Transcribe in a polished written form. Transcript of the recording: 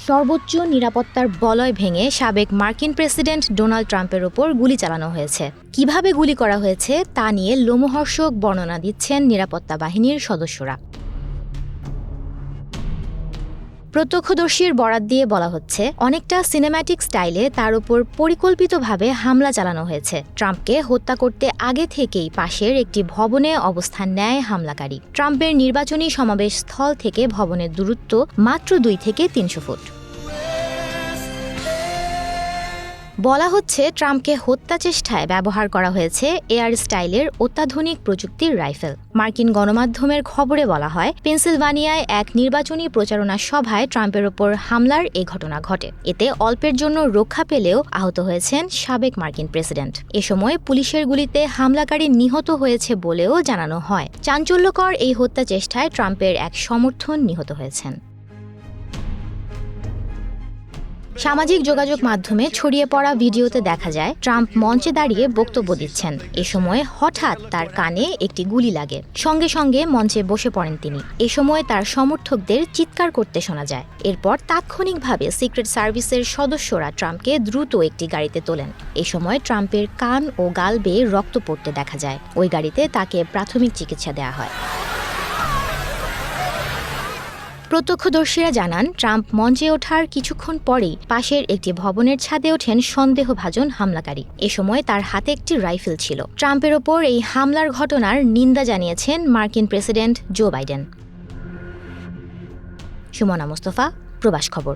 সর্বোচ্চ নিরাপত্তার বলয় ভেঙে সাবেক মার্কিন প্রেসিডেন্ট ডোনাল্ড ট্রাম্পের ওপর গুলি চালানো হয়েছে। কিভাবে গুলি করা হয়েছে তা নিয়ে লোমহর্ষক বর্ণনা দিচ্ছেন নিরাপত্তা বাহিনীর সদস্যরা। প্রত্যক্ষদর্শীর বরাত দিয়ে বলা হচ্ছে, অনেকটা সিনেম্যাটিক স্টাইলে তার উপর পরিকল্পিতভাবে হামলা চালানো হয়েছে। ট্রাম্পকে হত্যা করতে আগে থেকেই পাশের একটি ভবনে অবস্থান নেয় হামলাকারী। ট্রাম্পের নির্বাচনী সমাবেশ স্থল থেকে ভবনের দূরত্ব মাত্র 2 থেকে 300 ফুট। বলা হচ্ছে, ট্রাম্পকে হত্যা চেষ্টায় ব্যবহার করা হয়েছে এয়ার স্টাইলের অত্যাধুনিক প্রযুক্তির রাইফেল। মার্কিন গণমাধ্যমের খবরে বলা হয়, পেনসিলভানিয়ায় এক নির্বাচনী প্রচারণা সভায় ট্রাম্পের ওপর হামলার এ ঘটনা ঘটে। এতে অল্পের জন্য রক্ষা পেলেও আহত হয়েছেন সাবেক মার্কিন প্রেসিডেন্ট। এ সময় পুলিশের গুলিতে হামলাকারী নিহত হয়েছে বলেও জানানো হয়। চাঞ্চল্যকর এই হত্যা চেষ্টায় ট্রাম্পের এক সমর্থক নিহত হয়েছেন। সামাজিক যোগাযোগ মাধ্যমে ছড়িয়ে পড়া ভিডিওতে দেখা যায়, ট্রাম্প মঞ্চে দাঁড়িয়ে বক্তব্য দিচ্ছেন। এ সময় হঠাৎ তার কানে একটি গুলি লাগে। সঙ্গে সঙ্গে মঞ্চে বসে পড়েন তিনি। এ সময় তার সমর্থকদের চিৎকার করতে শোনা যায়। এরপর তাৎক্ষণিকভাবে সিক্রেট সার্ভিসের সদস্যরা ট্রাম্পকে দ্রুত একটি গাড়িতে তোলেন। এ সময় ট্রাম্পের কান ও গাল বেয়ে রক্ত পড়তে দেখা যায়। ওই গাড়িতে তাকে প্রাথমিক চিকিৎসা দেওয়া হয়। প্রত্যক্ষদর্শীরা জানান, ট্রাম্প মঞ্চে ওঠার কিছুক্ষণ পরেই পাশের একটি ভবনের ছাদে ওঠেন সন্দেহভাজন হামলাকারী। এ সময় তার হাতে একটি রাইফেল ছিল। ট্রাম্পের ওপর এই হামলার ঘটনার নিন্দা জানিয়েছেন মার্কিন president Joe Biden. Sumona Mustafa, প্রবাস খবর।